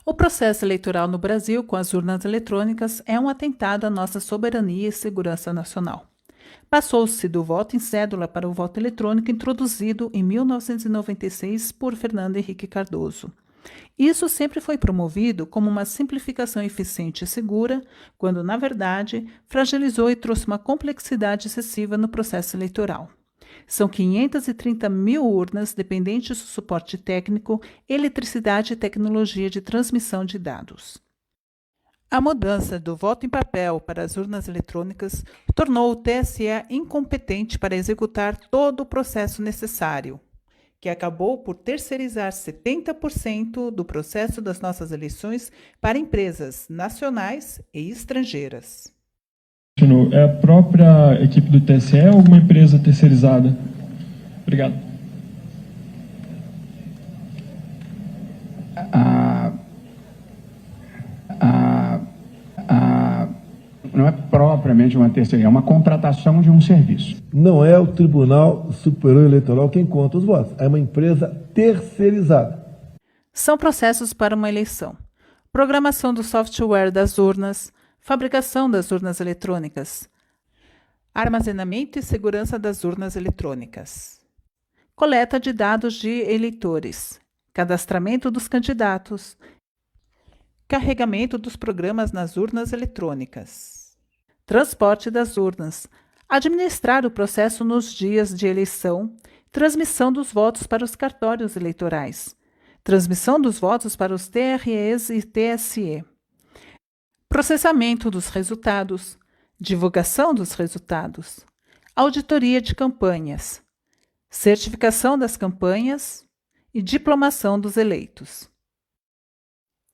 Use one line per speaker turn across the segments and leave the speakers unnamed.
O processo eleitoral no Brasil com as urnas eletrônicas é um atentado à nossa soberania e segurança nacional. Passou-se do voto em cédula para o voto eletrônico introduzido em 1996 por Fernando Henrique Cardoso. Isso sempre foi promovido como uma simplificação eficiente e segura, quando, na verdade, fragilizou e trouxe uma complexidade excessiva no processo eleitoral. São 530 mil urnas dependentes do suporte técnico, eletricidade e tecnologia de transmissão de dados. A mudança do voto em papel para as urnas eletrônicas tornou o TSE incompetente para executar todo o processo necessário, que acabou por terceirizar 70% do processo das nossas eleições para empresas nacionais e estrangeiras.
É a própria equipe do TSE ou alguma empresa terceirizada? Obrigado.
Não é propriamente uma terceira, é uma contratação de um serviço.
Não é o Tribunal Superior Eleitoral quem conta os votos, é uma empresa terceirizada.
São processos para uma eleição: programação do software das urnas, fabricação das urnas eletrônicas, armazenamento e segurança das urnas eletrônicas, coleta de dados de eleitores, cadastramento dos candidatos, carregamento dos programas nas urnas eletrônicas, transporte das urnas, administrar o processo nos dias de eleição, transmissão dos votos para os cartórios eleitorais, transmissão dos votos para os TREs e TSE, processamento dos resultados, divulgação dos resultados, auditoria de campanhas, certificação das campanhas e diplomação dos eleitos.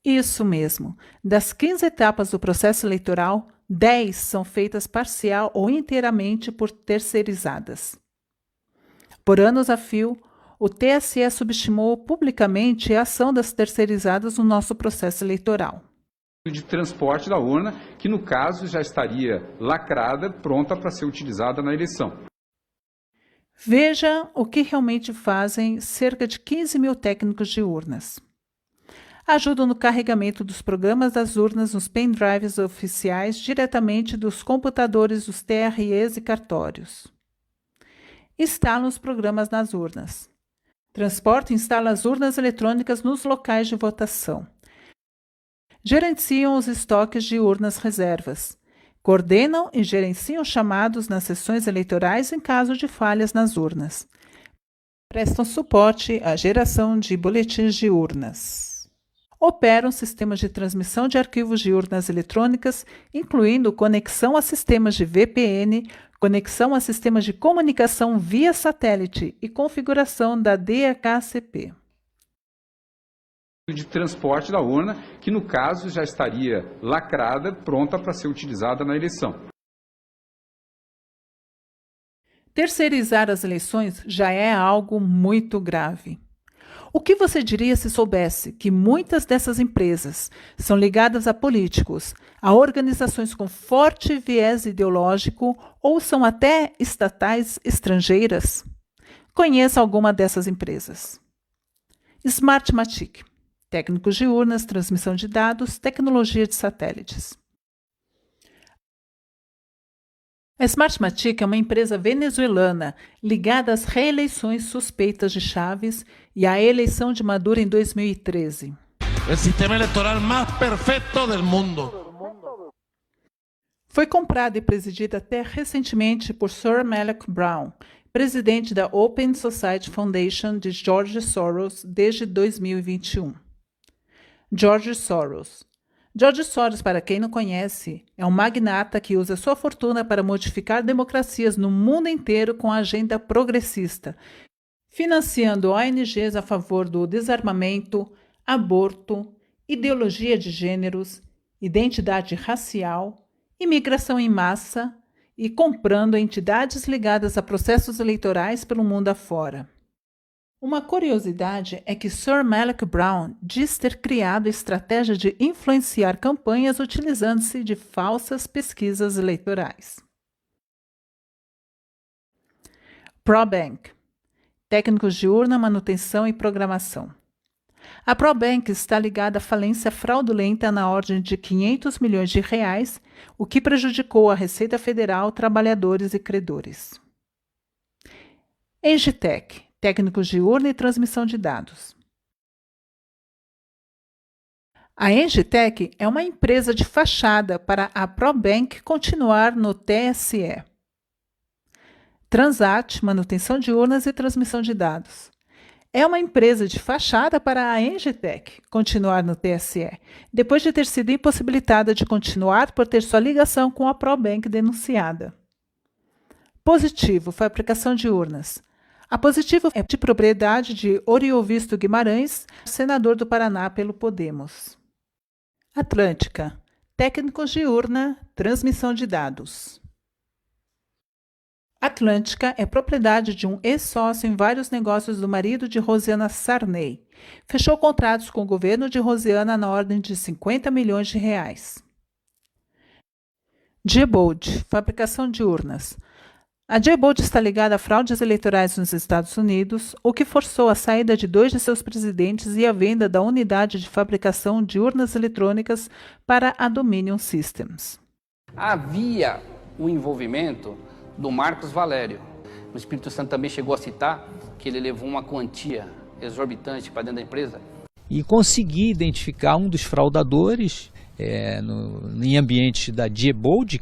Isso mesmo, das 15 etapas do processo eleitoral, 10 são feitas parcial ou inteiramente por terceirizadas. Por anos a fio, o TSE subestimou publicamente a ação das terceirizadas no nosso processo eleitoral.
De transporte da urna, que no caso já estaria lacrada, pronta para ser utilizada na eleição.
Veja o que realmente fazem cerca de 15 mil técnicos de urnas. Ajudam no carregamento dos programas das urnas nos pendrives oficiais diretamente dos computadores dos TREs e cartórios. Instalam os programas nas urnas. Transportam e instalam as urnas eletrônicas nos locais de votação. Gerenciam os estoques de urnas reservas. Coordenam e gerenciam chamados nas sessões eleitorais em caso de falhas nas urnas. Prestam suporte à geração de boletins de urnas. Operam sistemas de transmissão de arquivos de urnas eletrônicas, incluindo conexão a sistemas de VPN, conexão a sistemas de comunicação via satélite e configuração da DHCP.
De transporte da urna, que no caso já estaria lacrada, pronta para ser utilizada na eleição.
Terceirizar as eleições já é algo muito grave. O que você diria se soubesse que muitas dessas empresas são ligadas a políticos, a organizações com forte viés ideológico ou são até estatais estrangeiras? Conheça alguma dessas empresas. Smartmatic, técnicos de urnas, transmissão de dados, tecnologia de satélites. A Smartmatic é uma empresa venezuelana ligada às reeleições suspeitas de Chávez e à eleição de Maduro em 2013.
O sistema eleitoral mais perfeito do mundo.
Foi comprada e presidida até recentemente por Sir Malloch Brown, presidente da Open Society Foundation de George Soros desde 2021. George Soros. George Soros, para quem não conhece, é um magnata que usa sua fortuna para modificar democracias no mundo inteiro com a agenda progressista, financiando ONGs a favor do desarmamento, aborto, ideologia de gêneros, identidade racial, imigração em massa e comprando entidades ligadas a processos eleitorais pelo mundo afora. Uma curiosidade é que Sir Malloch Brown diz ter criado a estratégia de influenciar campanhas utilizando-se de falsas pesquisas eleitorais. ProBank, técnicos de urna, manutenção e programação. A Probank está ligada à falência fraudulenta na ordem de R$500 milhões, o que prejudicou a Receita Federal, trabalhadores e credores. Engitec, técnicos de urna e transmissão de dados. A Engitec é uma empresa de fachada para a Probank continuar no TSE. Transat, manutenção de urnas e transmissão de dados. É uma empresa de fachada para a Engitec continuar no TSE, depois de ter sido impossibilitada de continuar por ter sua ligação com a Probank denunciada. Positivo, fabricação de urnas. A Positivo é de propriedade de Oriovisto Guimarães, senador do Paraná pelo Podemos. Atlântica, técnicos de urna, transmissão de dados. Atlântica é propriedade de um ex-sócio em vários negócios do marido de Rosiana Sarney. Fechou contratos com o governo de Rosiana na ordem de R$50 milhões. Diebold, fabricação de urnas. A Diebold está ligada a fraudes eleitorais nos Estados Unidos, o que forçou a saída de 2 de seus presidentes e a venda da unidade de fabricação de urnas eletrônicas para a Dominion Systems.
Havia um envolvimento do Marcos Valério. O Espírito Santo também chegou a citar que ele levou uma quantia exorbitante para dentro da empresa.
E consegui identificar um dos fraudadores em ambiente da Diebold.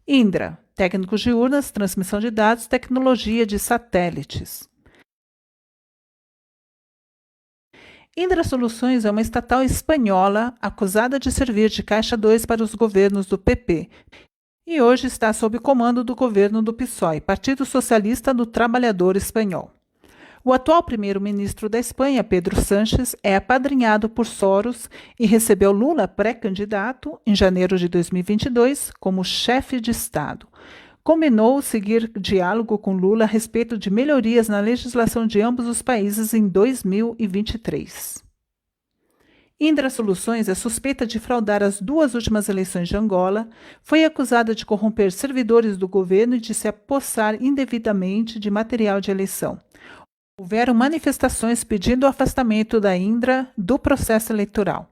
Indra, técnicos de urnas, transmissão de dados, tecnologia de satélites. Indra Soluções é uma estatal espanhola acusada de servir de caixa 2 para os governos do PP e hoje está sob comando do governo do PSOE, Partido Socialista do Trabalhador Espanhol. O atual primeiro-ministro da Espanha, Pedro Sánchez, é apadrinhado por Soros e recebeu Lula, pré-candidato, em janeiro de 2022, como chefe de Estado. Combinou seguir diálogo com Lula a respeito de melhorias na legislação de ambos os países em 2023. Indra Soluções é suspeita de fraudar as 2 últimas eleições de Angola, foi acusada de corromper servidores do governo e de se apossar indevidamente de material de eleição. Houveram manifestações pedindo o afastamento da Indra do processo eleitoral.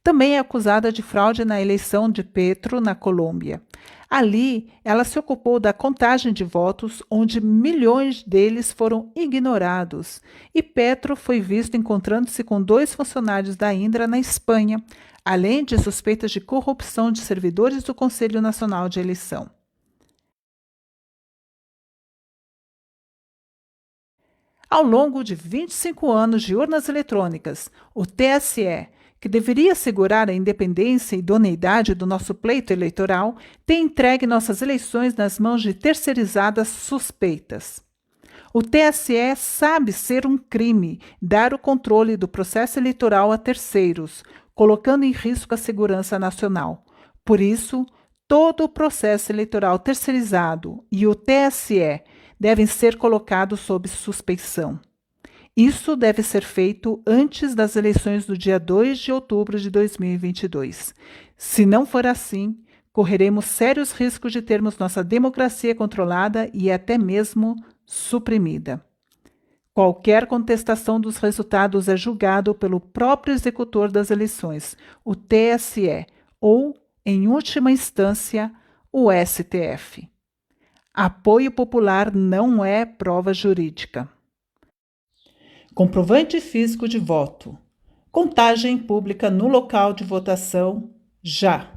Também é acusada de fraude na eleição de Petro, na Colômbia. Ali, ela se ocupou da contagem de votos, onde milhões deles foram ignorados, e Petro foi visto encontrando-se com 2 funcionários da Indra na Espanha, além de suspeitas de corrupção de servidores do Conselho Nacional de Eleição. Ao longo de 25 anos de urnas eletrônicas, o TSE, que deveria assegurar a independência e idoneidade do nosso pleito eleitoral, tem entregue nossas eleições nas mãos de terceirizadas suspeitas. O TSE sabe ser um crime dar o controle do processo eleitoral a terceiros, colocando em risco a segurança nacional. Por isso, todo o processo eleitoral terceirizado e o TSE devem ser colocados sob suspeição. Isso deve ser feito antes das eleições do dia 2 de outubro de 2022. Se não for assim, correremos sérios riscos de termos nossa democracia controlada e até mesmo suprimida. Qualquer contestação dos resultados é julgado pelo próprio executor das eleições, o TSE, ou, em última instância, o STF. Apoio popular não é prova jurídica. Comprovante físico de voto. Contagem pública no local de votação, já.